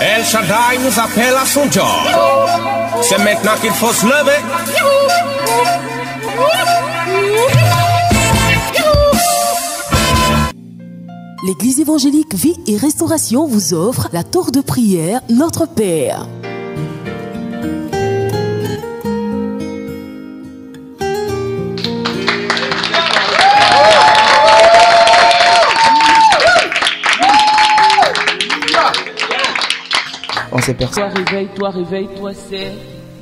El Shaddai nous appelle à son job. C'est maintenant qu'il faut se lever. L'Église évangélique Vie et Restauration vous offre la tour de prière Notre Père. On s'aperçoit. Toi, réveille-toi, c'est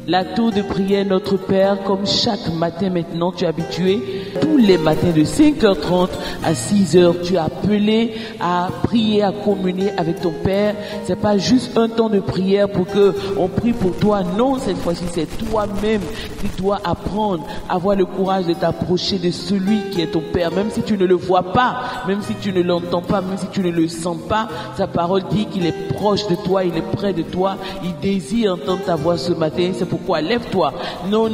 la tour de prière Notre Père, comme chaque matin maintenant tu es habitué, tous les matins de 5h30 à 6h, tu es appelé à prier, à communier avec ton Père. C'est pas juste un temps de prière pour que on prie pour toi. Non, cette fois-ci, c'est toi-même qui dois apprendre à avoir le courage de t'approcher de celui qui est ton Père. Même si tu ne le vois pas, même si tu ne l'entends pas, même si tu ne le sens pas, sa parole dit qu'il est proche de toi, il est près de toi, il désire entendre ta voix ce matin. C'est pourquoi lève-toi. Non.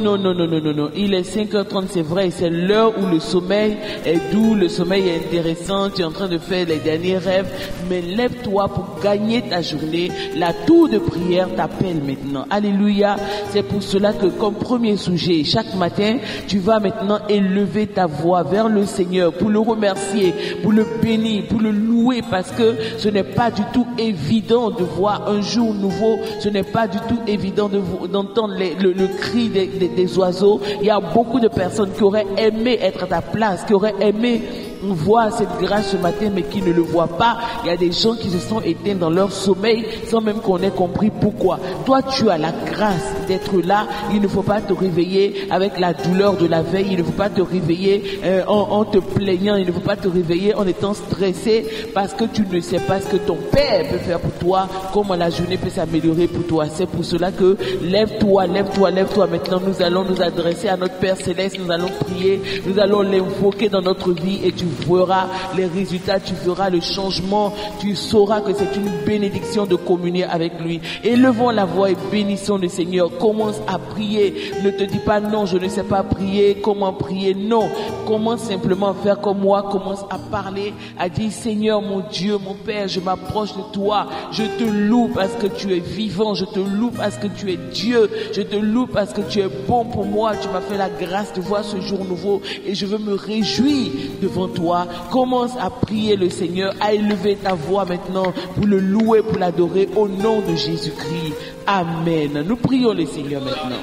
Il est 5h30, c'est vrai, c'est l'heure où le sommeil est doux, le sommeil est intéressant, tu es en train de faire les derniers rêves, mais lève-toi pour gagner ta journée. La tour de prière t'appelle maintenant. Alléluia. C'est pour cela que comme premier sujet, chaque matin, tu vas maintenant élever ta voix vers le Seigneur pour le remercier, pour le bénir, pour le louer, parce que ce n'est pas du tout évident de voir un jour nouveau, ce n'est pas du tout évident d'entendre le cri des oiseaux. Il y a beaucoup de personnes qui auraient aimé être à ta place, qui auraient aimé voir cette grâce ce matin, mais qui ne le voient pas. Il y a des gens qui se sont éteints dans leur sommeil sans même qu'on ait compris pourquoi. Toi, tu as la grâce d'être là. Il ne faut pas te réveiller avec la douleur de la veille. Il ne faut pas te réveiller en te plaignant. Il ne faut pas te réveiller en étant stressé parce que tu ne sais pas ce que ton Père peut faire pour toi, comment la journée peut s'améliorer pour toi. C'est pour cela que lève-toi. Maintenant, nous allons nous adresser à notre Père Céleste. Nous allons prier. Nous allons l'invoquer dans notre vie et tu verras les résultats, tu verras le changement, tu sauras que c'est une bénédiction de communier avec lui. Élevons la voix et bénissons le Seigneur. Commence à prier. Ne te dis pas non, je ne sais pas prier, comment prier. Non, commence simplement à faire comme moi, commence à parler, à dire Seigneur mon Dieu, mon Père, je m'approche de toi, je te loue parce que tu es vivant, je te loue parce que tu es Dieu, je te loue parce que tu es bon pour moi, tu m'as fait la grâce de voir ce jour nouveau et je veux me réjouir devant toi. Commence à prier le Seigneur, à élever ta voix maintenant pour le louer, pour l'adorer au nom de Jésus-Christ. Amen. Nous prions le Seigneur maintenant.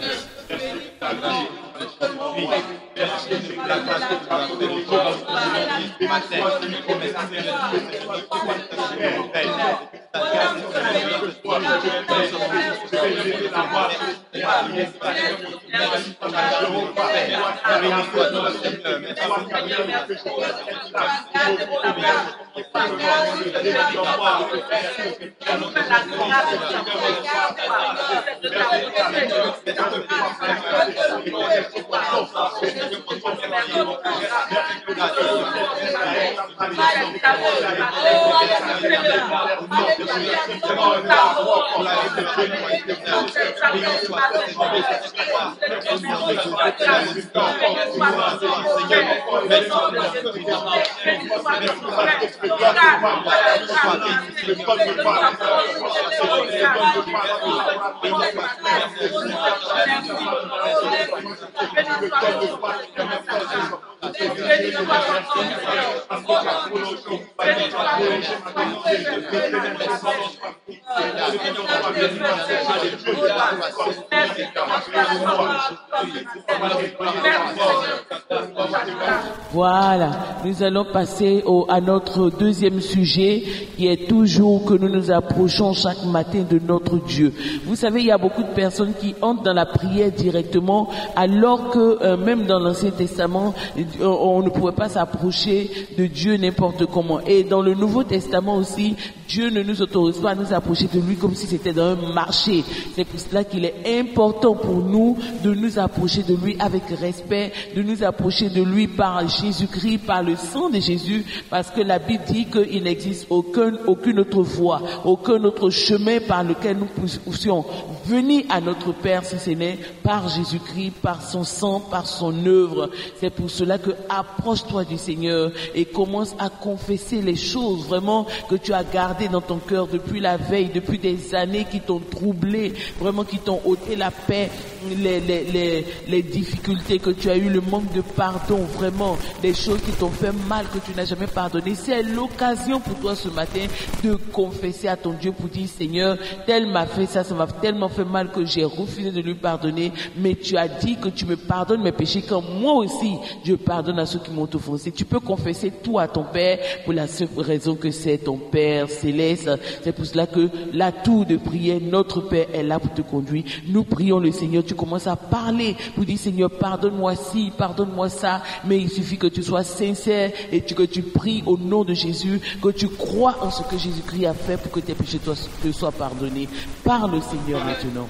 Voilà, nous allons passer à notre deuxième sujet qui est toujours que nous nous approchons chaque matin de notre Dieu. Vous savez, il y a beaucoup de personnes qui entrent dans la prière directement alors que même dans l'Ancien Testament, on ne pouvait pas s'approcher de Dieu n'importe comment. Et dans le Nouveau Testament aussi, Dieu ne nous autorise pas à nous approcher de lui comme si c'était dans un marché. C'est pour cela qu'il est important pour nous de nous approcher de lui avec respect, de nous approcher de lui par Jésus-Christ, par le sang de Jésus, parce que la Bible dit qu'il n'existe aucune autre voie, aucun autre chemin par lequel nous puissions venir à notre Père si ce n'est par Jésus-Christ, par son sang, par son œuvre. C'est pour cela que approche-toi du Seigneur et commence à confesser les choses vraiment que tu as gardées gardé dans ton cœur depuis la veille, depuis des années, qui t'ont troublé, vraiment qui t'ont ôté la paix, les difficultés que tu as eues, le manque de pardon, vraiment, des choses qui t'ont fait mal, que tu n'as jamais pardonné. C'est l'occasion pour toi ce matin de confesser à ton Dieu pour dire, Seigneur, tel m'a fait ça, ça m'a tellement fait mal que j'ai refusé de lui pardonner, mais tu as dit que tu me pardonnes mes péchés, comme moi aussi, je pardonne à ceux qui m'ont offensé. Tu peux confesser tout à ton Père pour la seule raison que c'est ton Père céleste. C'est pour cela que la tour de prière, notre Père est là pour te conduire. Nous prions le Seigneur, tu commences à parler pour dire, Seigneur, pardonne-moi ci, pardonne-moi ça, mais il suffit que tu sois sincère et que tu pries au nom de Jésus, que tu crois en ce que Jésus-Christ a fait pour que tes péchés te soient pardonnés. Parle au Seigneur maintenant.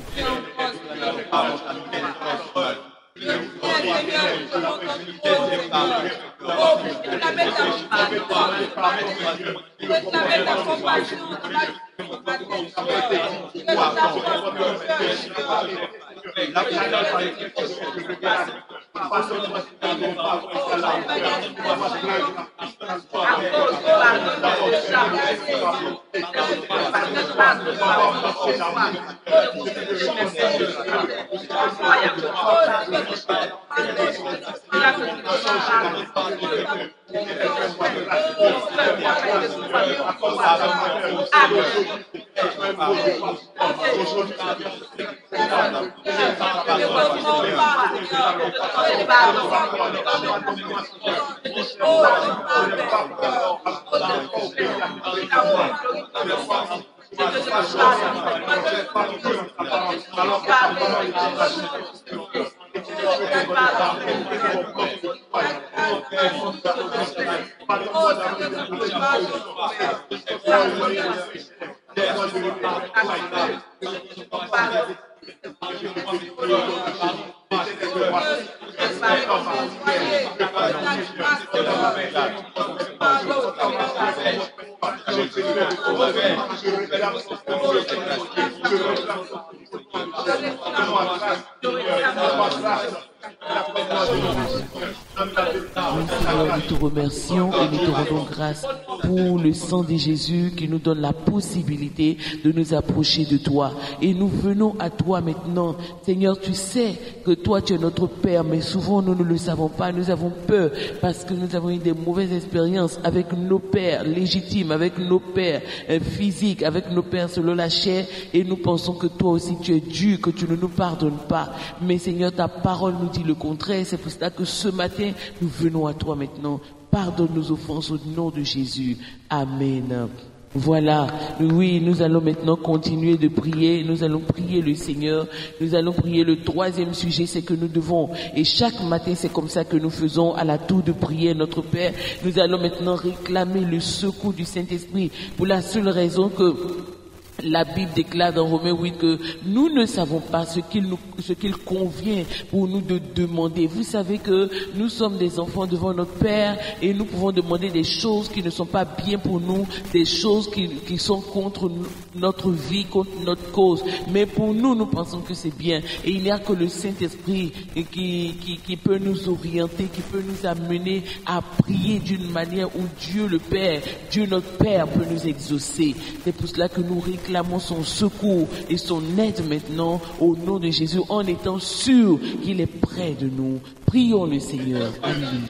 Nous te remercions et nous te rendons grâce pour le sang de Jésus qui nous donne la possibilité de nous approcher de toi. Et nous venons à toi maintenant. Seigneur, tu sais que toi tu es notre Père, mais souvent nous ne le savons pas. Nous avons peur parce que nous avons eu des mauvaises expériences avec nos pères légitimes, avec nos pères physiques, avec nos pères selon la chair, et nous pensons que toi aussi tu es dur, que tu ne nous pardonnes pas. Mais Seigneur, ta parole nous dit le contraire. C'est pour cela que ce matin, nous venons à toi maintenant. Pardonne nos offenses au nom de Jésus. Amen. Voilà, oui, nous allons maintenant continuer de prier, nous allons prier le Seigneur, nous allons prier le troisième sujet, c'est que nous devons, et chaque matin c'est comme ça que nous faisons à la tour de prière notre Père, nous allons maintenant réclamer le secours du Saint-Esprit pour la seule raison que la Bible déclare dans Romains 8 que nous ne savons pas ce qu'il convient pour nous de demander. Vous savez que nous sommes des enfants devant notre Père et nous pouvons demander des choses qui ne sont pas bien pour nous, des choses qui sont contre notre vie, contre notre cause. Mais pour nous, nous pensons que c'est bien. Et il n'y a que le Saint-Esprit qui peut nous orienter, qui peut nous amener à prier d'une manière où Dieu le Père, Dieu notre Père peut nous exaucer. C'est pour cela que nous réclamons son secours et son aide maintenant au nom de Jésus en étant sûr qu'il est près de nous. Prions le Seigneur. Amen.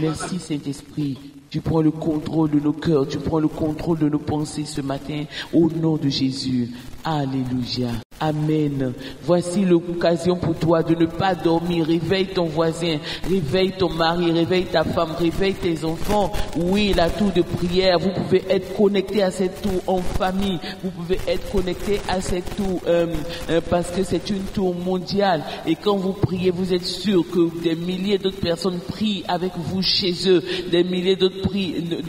Merci Saint-Esprit, tu prends le contrôle de nos cœurs, tu prends le contrôle de nos pensées ce matin, au nom de Jésus. Alléluia. Amen. Voici l'occasion pour toi de ne pas dormir. Réveille ton voisin, réveille ton mari, réveille ta femme, réveille tes enfants. Oui, la tour de prière, vous pouvez être connectés à cette tour en famille. Vous pouvez être connectés à cette tour parce que c'est une tour mondiale. Et quand vous priez, vous êtes sûr que des milliers d'autres personnes prient avec vous chez eux. Des milliers d'autres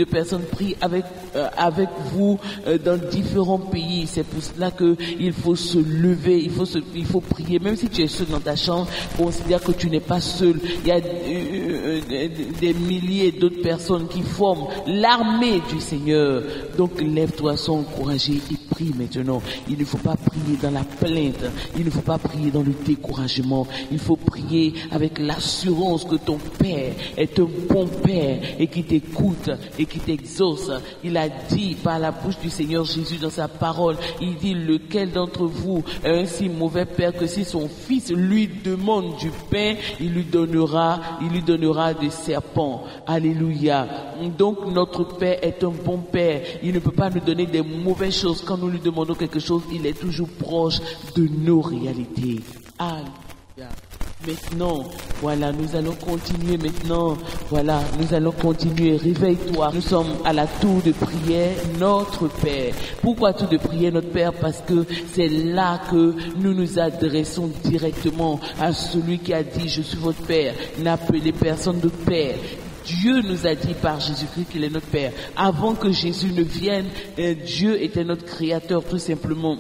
personnes prient avec vous dans différents pays. C'est pour cela que il faut se lever, il faut prier. Même si tu es seul dans ta chambre, considère que tu n'es pas seul. Il y a des milliers d'autres personnes qui forment l'armée du Seigneur. Donc lève-toi, sois encouragé et prie maintenant. Il ne faut pas prier dans la plainte, il ne faut pas prier dans le découragement. Il faut prier avec l'assurance que ton Père est un bon Père et qui t'écoute et qui t'exauce. Il a dit par la bouche du Seigneur Jésus dans sa parole, il dit: lequel d'entre vous est un si mauvais père que si son fils lui demande du pain, il lui donnera des serpents. Alléluia. Donc notre Père est un bon Père. Il ne peut pas nous donner des mauvaises choses. Quand nous lui demandons quelque chose, il est toujours proche de nos réalités. Alléluia. Maintenant, voilà, nous allons continuer maintenant. Voilà, nous allons continuer. Réveille-toi. Nous sommes à la tour de prière, notre Père. Pourquoi tour de prière, notre Père? Parce que c'est là que nous nous adressons directement à celui qui a dit: je suis votre Père. N'appelez personne de Père. Dieu nous a dit par Jésus-Christ qu'il est notre Père. Avant que Jésus ne vienne, Dieu était notre Créateur, tout simplement.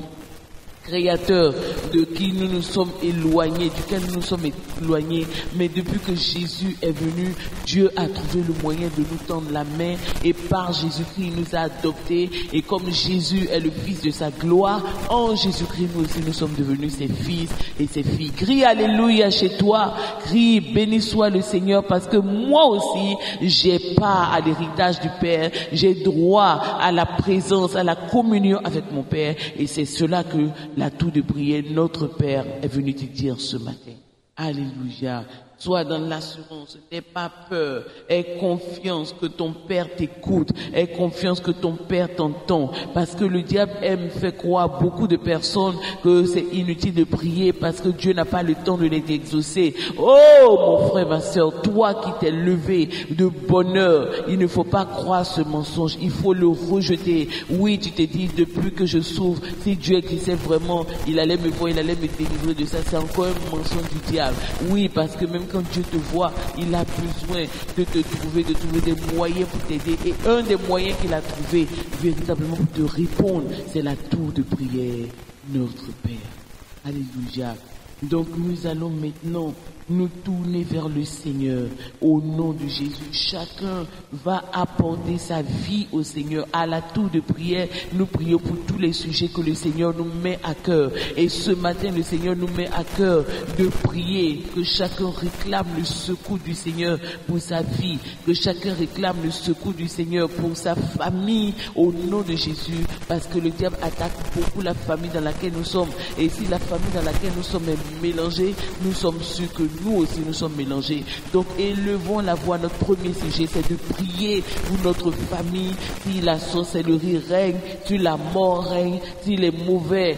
Créateur de qui nous nous sommes éloignés, duquel nous nous sommes éloignés. Mais depuis que Jésus est venu, Dieu a trouvé le moyen de nous tendre la main, et par Jésus-Christ, il nous a adoptés. Et comme Jésus est le Fils de sa gloire, en Jésus-Christ, nous aussi, nous sommes devenus ses fils et ses filles. Crie Alléluia chez toi, crie béni soit le Seigneur, parce que moi aussi, j'ai part à l'héritage du Père, j'ai droit à la présence, à la communion avec mon Père, et c'est cela que la tour de prière, notre Père, est venu te dire ce matin. Alléluia. Sois dans l'assurance, n'aie pas peur, aie confiance que ton Père t'écoute, aie confiance que ton Père t'entend, parce que le diable aime faire croire à beaucoup de personnes que c'est inutile de prier parce que Dieu n'a pas le temps de les exaucer. Oh mon frère, ma sœur, toi qui t'es levé de bonheur, il ne faut pas croire ce mensonge, il faut le rejeter. Oui, tu te dis, depuis que je souffre, si Dieu existait vraiment, il allait me voir, il allait me délivrer de ça. C'est encore un mensonge du diable. Oui, parce que même quand Dieu te voit, il a besoin de te trouver, de trouver des moyens pour t'aider. Et un des moyens qu'il a trouvé véritablement pour te répondre, c'est la tour de prière, notre Père. Alléluia. Donc nous allons maintenant nous tourner vers le Seigneur au nom de Jésus. Chacun va apporter sa vie au Seigneur. À la tour de prière, nous prions pour tous les sujets que le Seigneur nous met à cœur. Et ce matin, le Seigneur nous met à cœur de prier, que chacun réclame le secours du Seigneur pour sa vie, que chacun réclame le secours du Seigneur pour sa famille au nom de Jésus, parce que le diable attaque beaucoup la famille dans laquelle nous sommes. Et si la famille dans laquelle nous sommes est mélangée, nous sommes sûrs que nous aussi nous sommes mélangés. Donc élevons la voix. Notre premier sujet, c'est de prier pour notre famille. Si la sorcellerie règne, si la mort règne, si les mauvais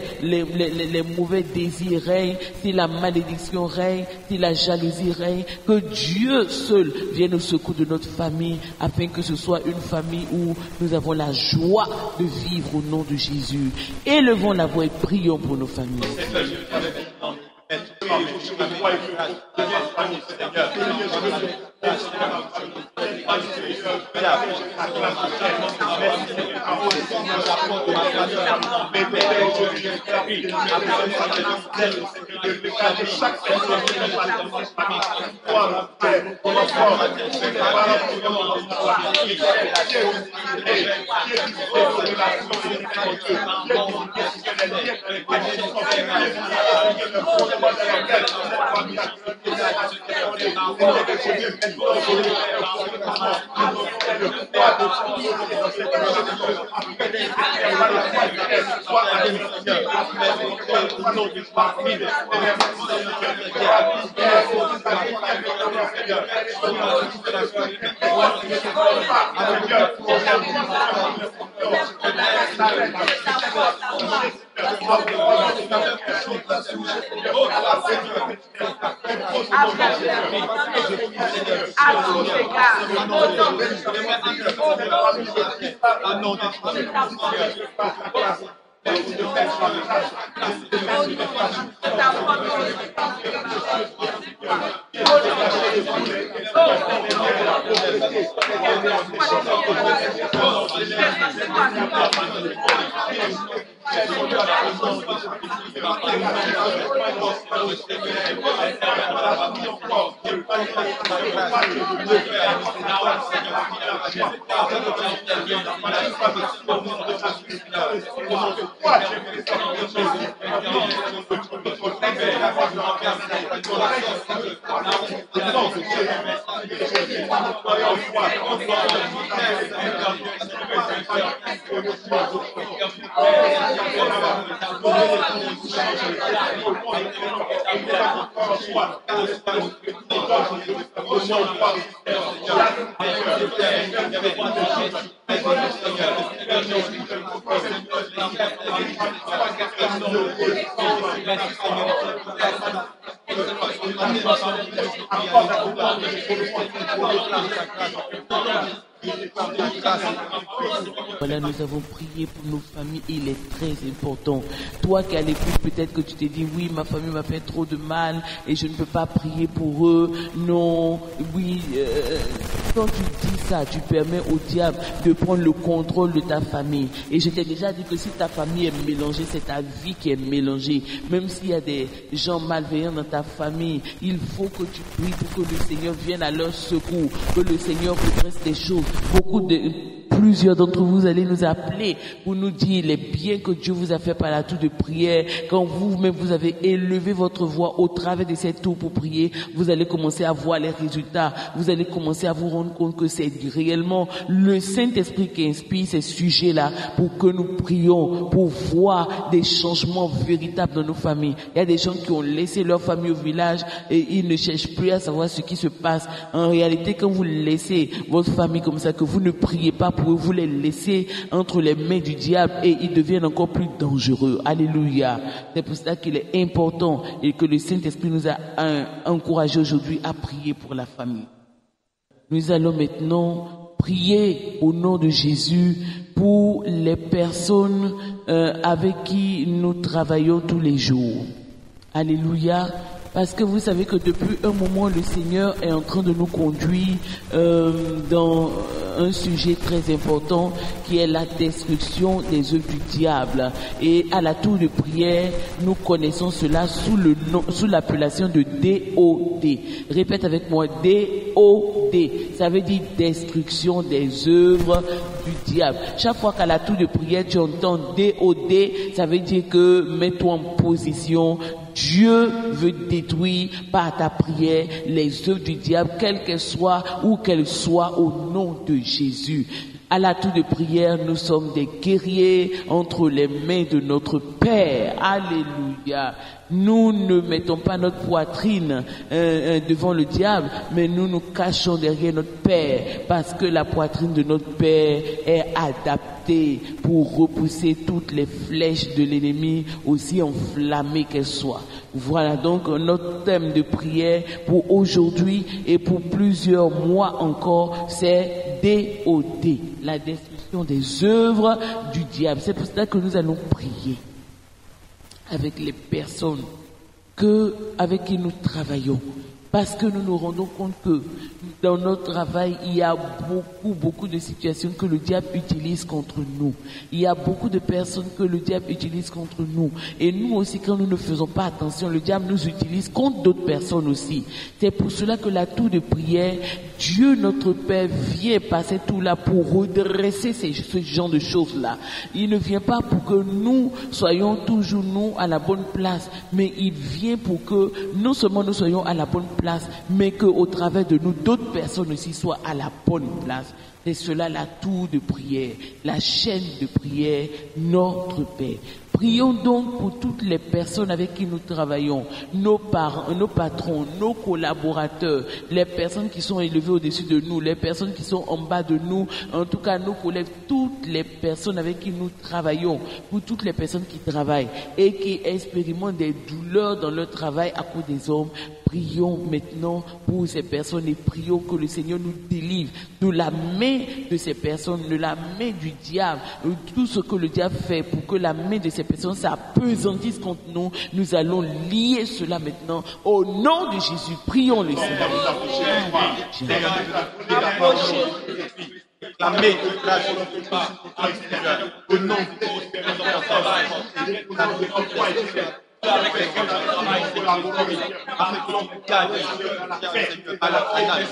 désirs règnent, si la malédiction règne, si la jalousie règne, que Dieu seul vienne au secours de notre famille, afin que ce soit une famille où nous avons la joie de vivre au nom de Jésus. Élevons la voix et prions pour nos familles. Voilà, nous avons prié pour nos familles, il est très important. Toi qui as l'écoute, peut-être que tu t'es dit, oui, ma famille m'a fait trop de mal et je ne peux pas prier pour eux. Non, oui, quand tu dis ça, tu permets au diable de prendre le contrôle de ta famille. Et je t'ai déjà dit que si ta famille est mélangée, c'est ta vie qui est mélangée. Même s'il y a des gens malveillants dans ta famille, il faut que tu pries pour que le Seigneur vienne à leur secours, que le Seigneur redresse des choses. Plusieurs d'entre vous allez nous appeler pour nous dire les biens que Dieu vous a fait par la tour de prière. Quand vous-même vous avez élevé votre voix au travers de cette tour pour prier, vous allez commencer à voir les résultats. Vous allez commencer à vous rendre compte que c'est réellement le Saint-Esprit qui inspire ces sujets-là pour que nous prions, pour voir des changements véritables dans nos familles. Il y a des gens qui ont laissé leur famille au village et ils ne cherchent plus à savoir ce qui se passe. En réalité, quand vous laissez votre famille comme ça, que vous ne priez pas pour eux, vous les laissez entre les mains du diable et ils deviennent encore plus dangereux. Alléluia. C'est pour cela qu'il est important et que le Saint-Esprit nous a encouragé aujourd'hui à prier pour la famille. Nous allons maintenant prier au nom de Jésus pour les personnes avec qui nous travaillons tous les jours. Alléluia. Parce que vous savez que depuis un moment, le Seigneur est en train de nous conduire dans un sujet très important qui est la destruction des œuvres du diable. Et à la tour de prière, nous connaissons cela sous l'appellation de DOD. Répète avec moi, DOD. Ça veut dire destruction des œuvres du diable. Chaque fois qu'à la tour de prière, tu entends DOD, ça veut dire que mets-toi en position. Dieu veut détruire par ta prière les œuvres du diable, quelles qu'elles soient, où qu'elles soient, au nom de Jésus. À la tour de prière, nous sommes des guerriers entre les mains de notre Père. Alléluia. Nous ne mettons pas notre poitrine devant le diable, mais nous nous cachons derrière notre Père, parce que la poitrine de notre Père est adaptée pour repousser toutes les flèches de l'ennemi, aussi enflammées qu'elles soient. Voilà donc notre thème de prière pour aujourd'hui et pour plusieurs mois encore, c'est DOD, la destruction des œuvres du diable. C'est pour cela que nous allons prier avec les personnes avec qui nous travaillons. Parce que nous nous rendons compte que dans notre travail, il y a beaucoup de situations que le diable utilise contre nous. Il y a beaucoup de personnes que le diable utilise contre nous. Et nous aussi, quand nous ne faisons pas attention, le diable nous utilise contre d'autres personnes aussi. C'est pour cela que la tour de prière, Dieu notre Père vient passer tout là pour redresser ce genre de choses-là. Il ne vient pas pour que nous soyons toujours nous à la bonne place, mais il vient pour que non seulement nous soyons à la bonne place, mais qu'au travers de nous, d'autres personnes aussi soient à la bonne place. C'est cela la tour de prière, la chaîne de prière, notre Père. Prions donc pour toutes les personnes avec qui nous travaillons, nos parents, nos patrons, nos collaborateurs, les personnes qui sont élevées au-dessus de nous, les personnes qui sont en bas de nous, en tout cas nos collègues, toutes les personnes avec qui nous travaillons, pour toutes les personnes qui travaillent et qui expérimentent des douleurs dans leur travail à cause des hommes. Prions maintenant pour ces personnes et prions que le Seigneur nous délivre de la main de ces personnes, de la main du diable, tout ce que le diable fait pour que la main de ces personnes s'apesantisse contre nous. Nous allons lier cela maintenant au nom de Jésus. Prions le Seigneur. La main de grâce au nom de Jésus. Avec les gens qui travaillent, c'est la gloire, avec le cadre, à la finale,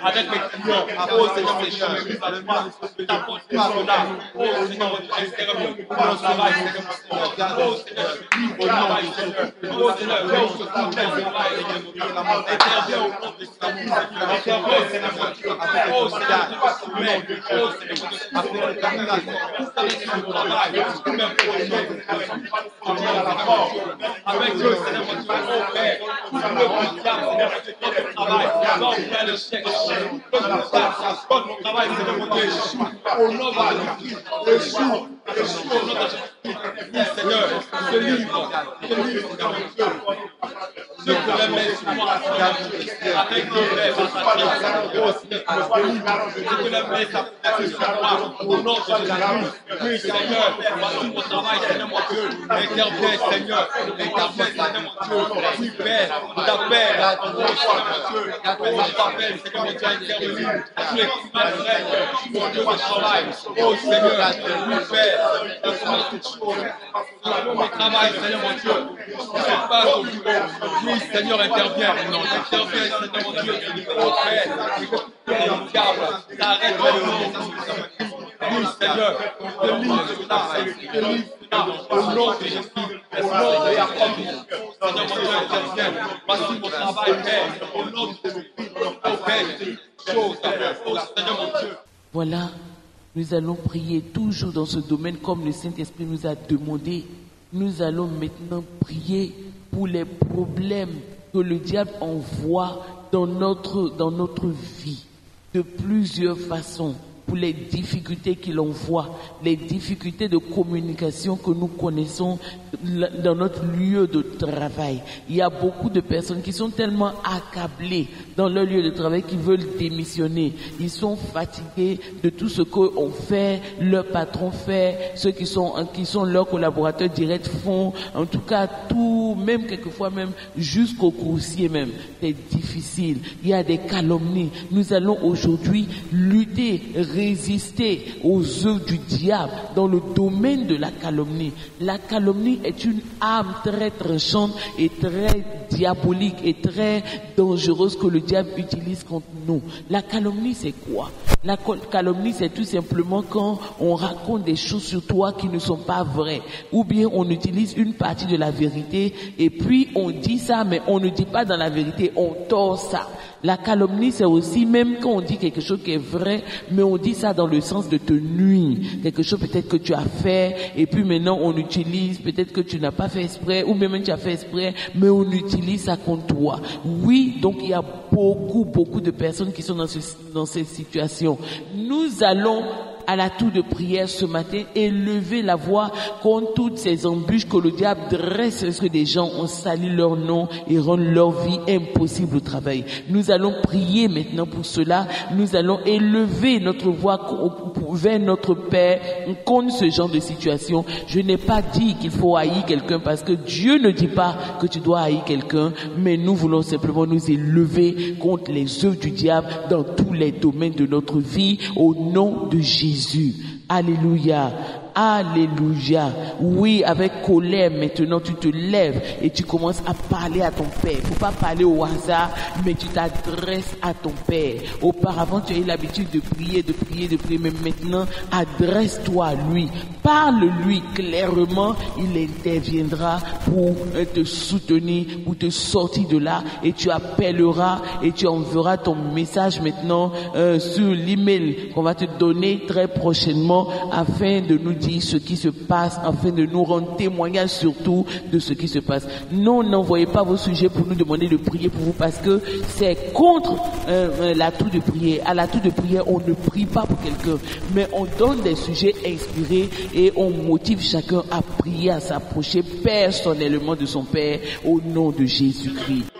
avec mes clients, oh Seigneur, mes chers, t'apportes pas cela, oh Seigneur, mon travail, oh Seigneur, au travail, oh Seigneur, là où se trouve le travail, interviens au nom de Seigneur, interviens Seigneur, oh Seigneur, oh Seigneur, mon travail, même pour le avec Dieu, Seigneur, mon Dieu, oh Père, le diable, notre travail, non, faire le chèque, notre travail, Seigneur, mon Dieu, au nom de Jésus, au nom de Jésus, Seigneur, ce livre, Seigneur, mon Dieu, ce que les mains sur moi, avec nos lèvres, ce que les mains sur moi, au nom de Jésus, oui, Seigneur, voici mon travail, Seigneur, mon Dieu, interviens, Seigneur, Seigneur, mon Dieu, oui, Père, nous t'appelle, oh, Seigneur, mon Dieu, nous t'appelle, Seigneur, mon Dieu, intervenir, tous les malgré, mon Dieu, de travail, oh, Seigneur, oui, Père, mon travail, Seigneur, mon Dieu, ne se passe au bureau, oui, Seigneur, interviens, interviens, Seigneur, mon Dieu, oh, Père, le diable, t'arrête, oui, Seigneur, délivre cela, au nom de Jésus, au nom de Jacob, Seigneur, mon Dieu, interviens, voici mon travail, Père, au nom de Jésus, oh, Père, chose, oh, Seigneur, mon Dieu. Voilà, nous allons prier toujours dans ce domaine comme le Saint-Esprit nous a demandé. Nous allons maintenant prier pour les problèmes que le diable envoie dans notre vie de plusieurs façons, pour les difficultés qu'il envoie, les difficultés de communication que nous connaissons dans notre lieu de travail. Il y a beaucoup de personnes qui sont tellement accablées dans leur lieu de travail qu'ils veulent démissionner. Ils sont fatigués de tout ce qu'on fait, leur patron fait, ceux qui sont leurs collaborateurs directs font, en tout cas tout, même quelquefois même jusqu'au coursier même. C'est difficile. Il y a des calomnies. Nous allons aujourd'hui lutter, résister aux œuvres du diable dans le domaine de la calomnie. La calomnie est une arme très tranchante et très diabolique et très dangereuse que le diable utilise contre nous. La calomnie, c'est quoi? La calomnie, c'est tout simplement quand on raconte des choses sur toi qui ne sont pas vraies. Ou bien on utilise une partie de la vérité et puis on dit ça, mais on ne dit pas dans la vérité, on tord ça. La calomnie, c'est aussi même quand on dit quelque chose qui est vrai, mais on dit ça dans le sens de te nuire. Quelque chose peut-être que tu as fait, et puis maintenant on utilise, peut-être que tu n'as pas fait exprès, ou même tu as fait exprès, mais on utilise ça contre toi. Oui, donc il y a beaucoup de personnes qui sont dans cette situation. Nous allons à la tour de prière ce matin élever la voix contre toutes ces embûches que le diable dresse parce que des gens ont sali leur nom et rendent leur vie impossible au travail. Nous allons prier maintenant pour cela. Nous allons élever notre voix vers notre Père contre ce genre de situation. Je n'ai pas dit qu'il faut haïr quelqu'un parce que Dieu ne dit pas que tu dois haïr quelqu'un, mais nous voulons simplement nous élever contre les œuvres du diable dans tous les domaines de notre vie au nom de Jésus. Alléluia. Alléluia. Oui, avec colère, maintenant tu te lèves et tu commences à parler à ton Père. Il ne faut pas parler au hasard, mais tu t'adresses à ton Père. Auparavant, tu as eu l'habitude de prier, mais maintenant, adresse-toi à lui. Parle-lui clairement, il interviendra pour te soutenir, pour te sortir de là, et tu appelleras et tu enverras ton message maintenant sur l'email qu'on va te donner très prochainement afin de nous dire ce qui se passe, afin de nous rendre témoignage surtout de ce qui se passe. Non, n'envoyez pas vos sujets pour nous demander de prier pour vous parce que c'est contre la tour de prière. À la tour de prière, on ne prie pas pour quelqu'un, mais on donne des sujets inspirés et on motive chacun à prier, à s'approcher personnellement de son Père au nom de Jésus-Christ.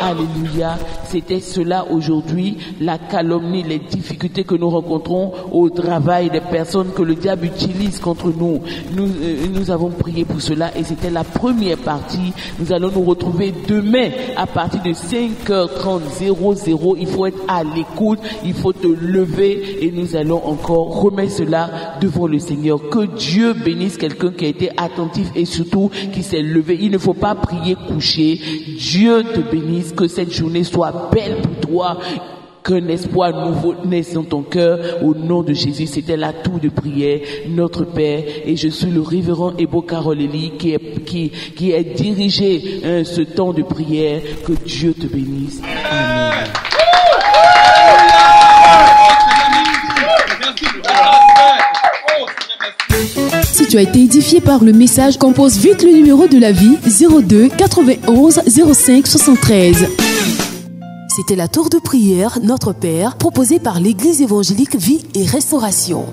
Alléluia, c'était cela aujourd'hui, la calomnie, les difficultés que nous rencontrons au travail, des personnes que le diable utilise contre nous. Nous avons prié pour cela et c'était la première partie. Nous allons nous retrouver demain à partir de 5h30 00. Il faut être à l'écoute, il faut te lever et nous allons encore remettre cela devant le Seigneur. Que Dieu bénisse quelqu'un qui a été attentif et surtout qui s'est levé. Il ne faut pas prier couché. Dieu te bénisse, que cette journée soit belle pour toi, qu'un espoir nouveau naisse dans ton cœur au nom de Jésus. C'était la tour de prière, notre Père, et je suis le révérend Ebo Karoleli qui est dirigé ce temps de prière. Que Dieu te bénisse. Amen. Si tu as été édifié par le message, compose vite le numéro de la vie 02 91 05 73. C'était la tour de prière, notre Père, proposée par l'Église évangélique Vie et Restauration.